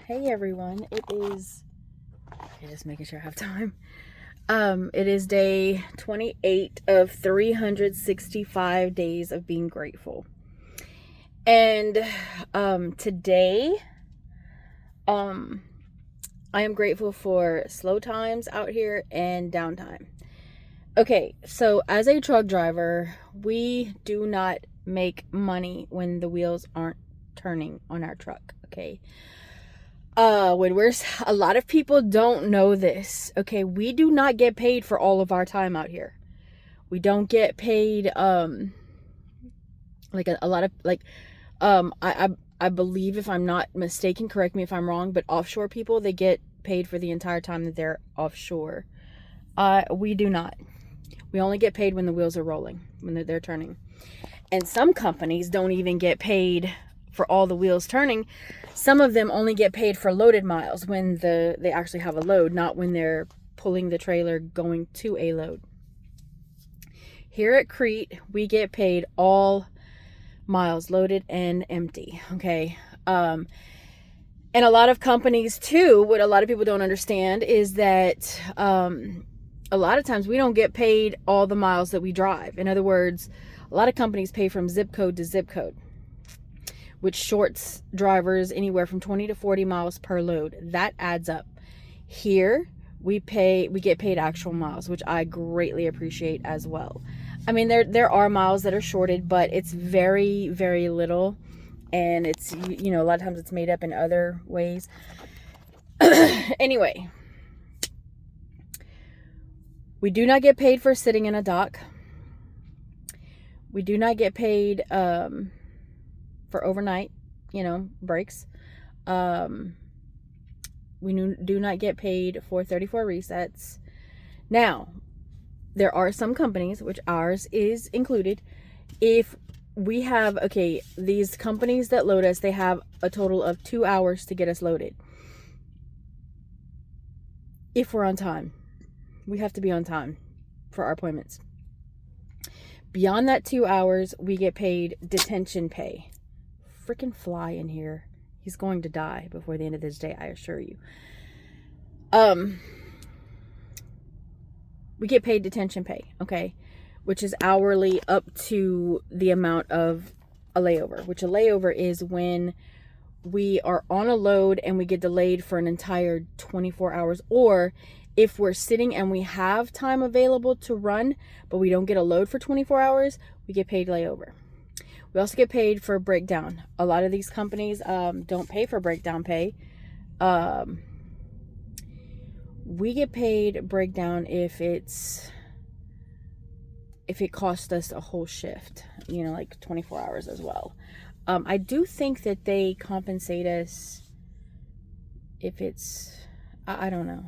Hey everyone, it is, okay, just making sure I have time. It is day 28 of 365 days of being grateful. And today, I am grateful for slow times out here and downtime. Okay, so as a truck driver, we do not make money when the wheels aren't turning on our truck, okay? When we're a lot of people don't know this. Okay, we do not get paid for all of our time out here. We don't get paid like a lot of like I believe, if I'm not mistaken, correct me if I'm wrong, but offshore people, they get paid for the entire time that they're offshore. We do not. We only get paid when the wheels are rolling, when they're turning. And some companies don't even get paid for all the wheels turning. Some of them only get paid for loaded miles when they actually have a load, not when they're pulling the trailer going to a load. Here at Crete, we get paid all miles loaded and empty, okay? And a lot of companies too, what a lot of people don't understand is that a lot of times we don't get paid all the miles that we drive. In other words, a lot of companies pay from zip code to zip code, which shorts drivers anywhere from 20 to 40 miles per load. That adds up. Here, we get paid actual miles, which I greatly appreciate as well. I mean, there are miles that are shorted, but it's very, very little. And it's, a lot of times it's made up in other ways. Anyway, we do not get paid for sitting in a dock. We do not get paid for overnight, breaks. We do not get paid for 34 resets. Now, there are some companies, which ours is included, if we have, these companies that load us, they have a total of 2 hours to get us loaded. If we're on time, we have to be on time for our appointments. Beyond that 2 hours, we get paid detention pay. Freaking fly in here. He's going to die before the end of this day, I assure you. We get paid detention pay, okay? Which is hourly up to the amount of a layover, which a layover is when we are on a load and we get delayed for an entire 24 hours, or if we're sitting and we have time available to run, but we don't get a load for 24 hours, we get paid layover. We also get paid for breakdown. A lot of these companies don't pay for breakdown pay. We get paid breakdown if it costs us a whole shift, like 24 hours as well. I do think that they compensate us if it's, I don't know.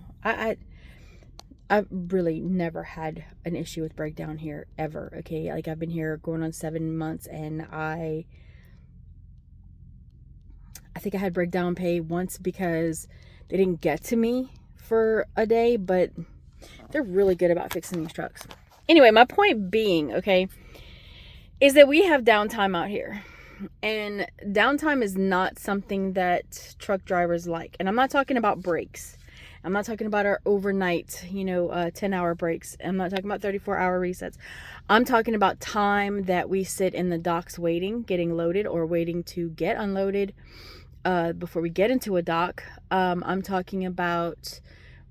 I've really never had an issue with breakdown here ever. Okay, like I've been here going on 7 months, and I think I had breakdown pay once because they didn't get to me for a day, but they're really good about fixing these trucks. Anyway, my point being, is that we have downtime out here. And downtime is not something that truck drivers like. And I'm not talking about breaks. I'm not talking about our overnight, 10-hour breaks. I'm not talking about 34-hour resets. I'm talking about time that we sit in the docks waiting, getting loaded, or waiting to get unloaded before we get into a dock. I'm talking about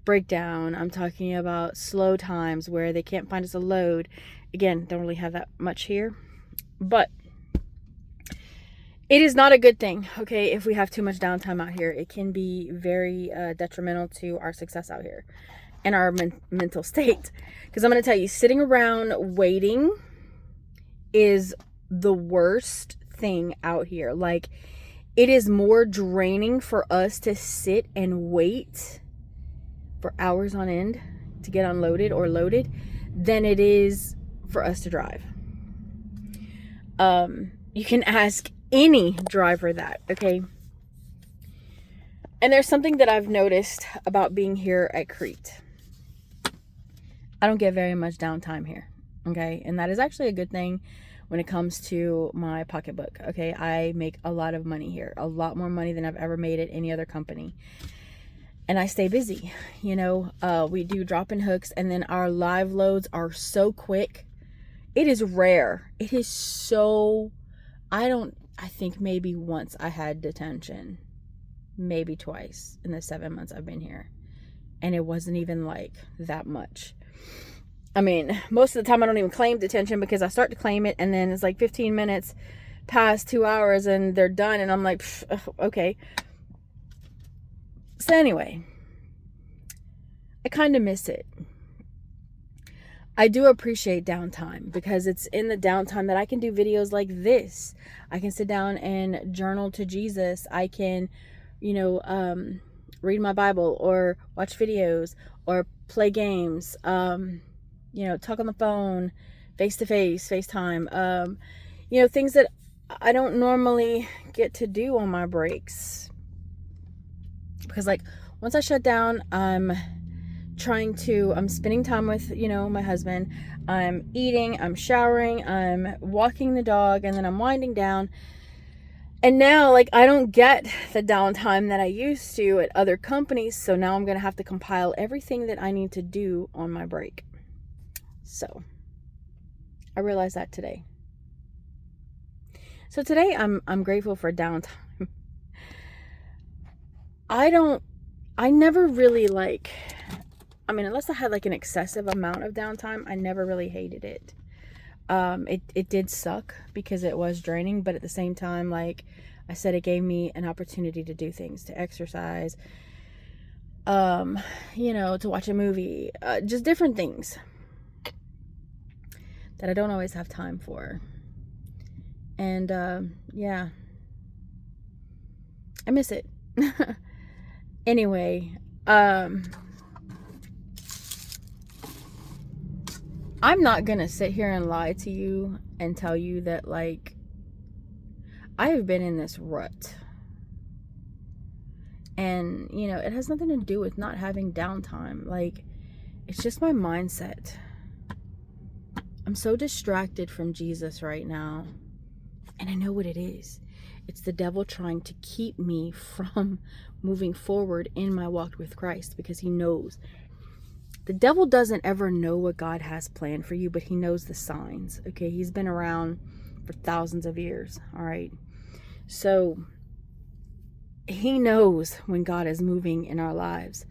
breakdown. I'm talking about slow times where they can't find us a load. Again, don't really have that much here. But it is not a good thing, if we have too much downtime out here. It can be very detrimental to our success out here and our mental state. Because I'm going to tell you, sitting around waiting is the worst thing out here. Like, it is more draining for us to sit and wait for hours on end to get unloaded or loaded than it is for us to drive. You can ask any driver that, okay? And there's something that I've noticed about being here at Crete. I don't get very much downtime here, okay? And that is actually a good thing. when it comes to my pocketbook. Okay, I make a lot of money here, a lot more money than I've ever made at any other company. And I stay busy. You know, we do drop-in hooks, and then our live loads are so quick. It is rare. It is so, I think maybe once I had detention, maybe twice in the 7 months I've been here. And it wasn't even like that much. I mean, most of the time I don't even claim detention, because I start to claim it and then it's like 15 minutes past 2 hours and they're done. And I'm like, okay. So anyway, I kind of miss it. I do appreciate downtime, because it's in the downtime that I can do videos like this. I can sit down and journal to Jesus. I can, you know, read my Bible, or watch videos, or play games, you know, talk on the phone, face-to-face, FaceTime, you know, things that I don't normally get to do on my breaks. Because like, once I shut down, I'm spending time with, you know, my husband, I'm eating, I'm showering, I'm walking the dog, and then I'm winding down. And now, like, I don't get the downtime that I used to at other companies. So now I'm going to have to compile everything that I need to do on my break. So I realized that today. So today I'm grateful for downtime. I never really unless I had like an excessive amount of downtime, I never really hated it. It did suck because it was draining, but at the same time, like I said, it gave me an opportunity to do things, to exercise, you know, to watch a movie, just different things that I don't always have time for. And, yeah, I miss it. Anyway, I'm not gonna sit here and lie to you and tell you that, like, I have been in this rut. And, you know, it has nothing to do with not having downtime. Like, it's just my mindset. I'm so distracted from Jesus right now. And I know what it is. It's the devil trying to keep me from moving forward in my walk with Christ, because he knows. The devil doesn't ever know what God has planned for you, but he knows the signs. Okay, he's been around for thousands of years. All right. So he knows when God is moving in our lives.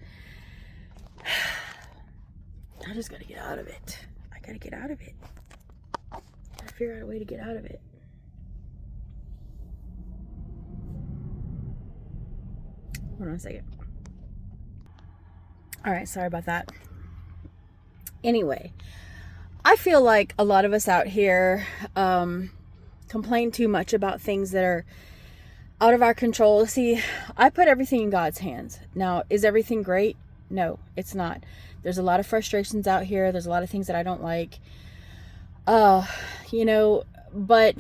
I just got to get out of it. I got to get out of it. Got to figure out a way to get out of it. Hold on a second. All right, sorry about that. Anyway, I feel like a lot of us out here complain too much about things that are out of our control. See, I put everything in God's hands. Now, is everything great? No, it's not. There's a lot of frustrations out here. There's a lot of things that I don't like. You know, but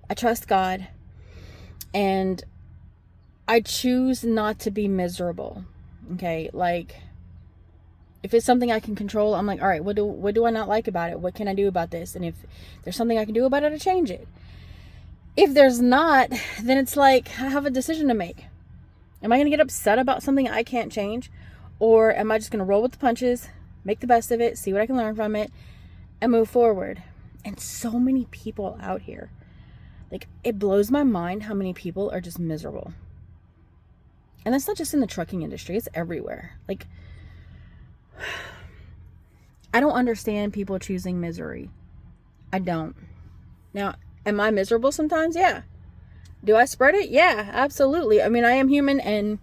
I trust God, and I choose not to be miserable. Okay, like, if it's something I can control, I'm like, all right, what do I not like about it? What can I do about this? And if there's something I can do about it, I change it. If there's not, then it's like, I have a decision to make. Am I going to get upset about something I can't change? Or am I just going to roll with the punches, make the best of it, see what I can learn from it, and move forward? And so many people out here, like, it blows my mind how many people are just miserable. And that's not just in the trucking industry, it's everywhere. Like, I don't understand people choosing misery. I don't. Now, am I miserable sometimes? Yeah. Do I spread it? Yeah, absolutely. I mean, I am human and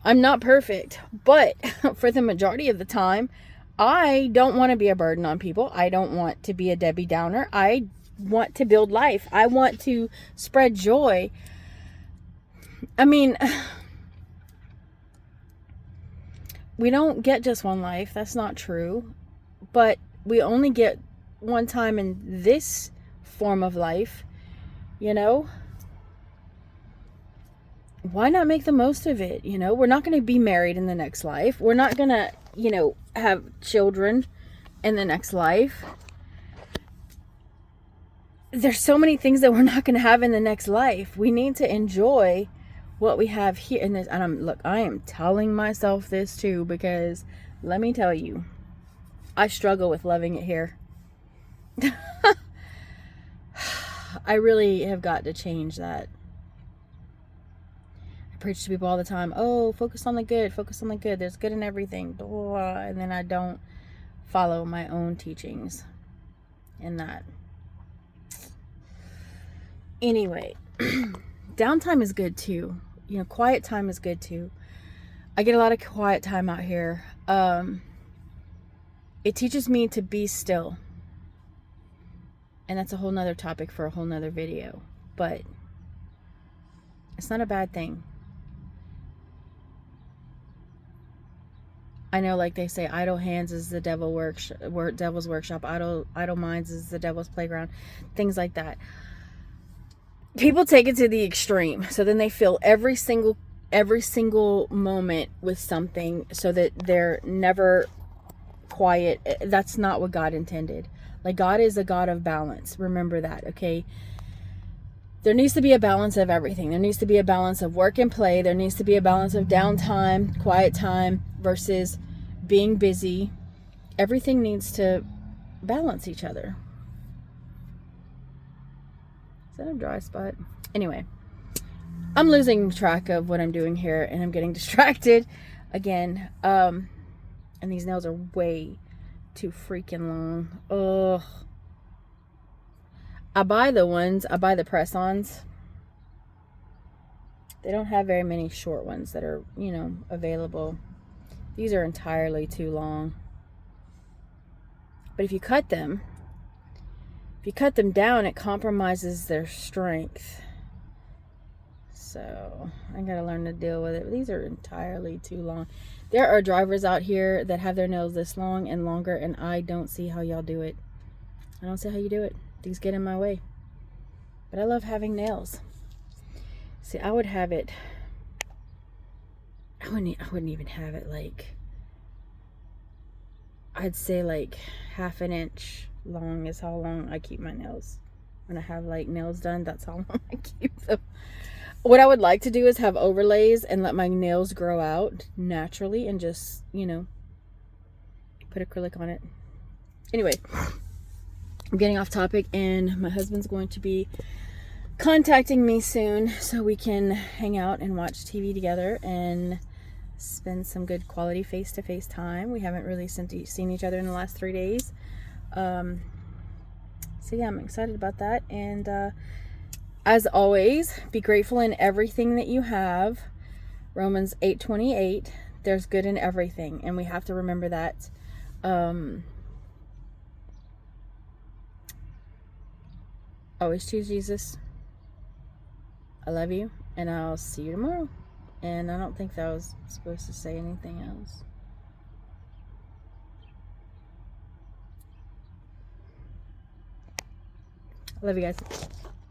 I'm not perfect. But for the majority of the time, I don't want to be a burden on people. I don't want to be a Debbie Downer. I want to build life. I want to spread joy. I mean, we don't get just one life. That's not true. But we only get one time in this form of life, you know? Why not make the most of it? You know, we're not going to be married in the next life. We're not going to, you know, have children in the next life. there's so many things that we're not going to have in the next life. We need to enjoy what we have here in this. And I am telling myself this too, because let me tell you, I struggle with loving it here. I really have got to change that. I preach to people all the time, oh, focus on the good, focus on the good. There's good in everything. Blah. And then I don't follow my own teachings in that. Anyway, downtime is good too. You know, quiet time is good too. I get a lot of quiet time out here. It teaches me to be still. And that's a whole nother topic for a whole nother video. But it's not a bad thing. I know, like they say, idle hands is the devil's workshop. Idle minds is the devil's playground. Things like that. People take it to the extreme. So then they fill every single moment with something so that they're never quiet. That's not what God intended. Like, God is a God of balance. Remember that, okay? There needs to be a balance of everything. There needs to be a balance of work and play. There needs to be a balance of downtime, quiet time versus being busy. Everything needs to balance each other. Is that a dry spot? Anyway, I'm losing track of what I'm doing here, and I'm getting distracted again. And these nails are way too freaking long. Ugh. I buy the press-ons. They don't have very many short ones that are, you know, available. These are entirely too long. But if you cut them down, it compromises their strength. So I gotta learn to deal with it. These are entirely too long. There are drivers out here that have their nails this long and longer, and I don't see how y'all do it. I don't see how you do it. These get in my way. But I love having nails. See, I would have it. I wouldn't even have it like. I'd say like half an inch long is how long I keep my nails. When I have like nails done, that's how long I keep them. What I would like to do is have overlays and let my nails grow out naturally and just, you know, put acrylic on it. Anyway, I'm getting off topic, and my husband's going to be contacting me soon so we can hang out and watch TV together and spend some good quality face-to-face time. We haven't really seen each other in the last 3 days. So yeah, I'm excited about that. And as always, be grateful in everything that you have. Romans 8:28, there's good in everything, and we have to remember that. Always choose Jesus. I love you, and I'll see you tomorrow. And I don't think that I was supposed to say anything else. I love you guys.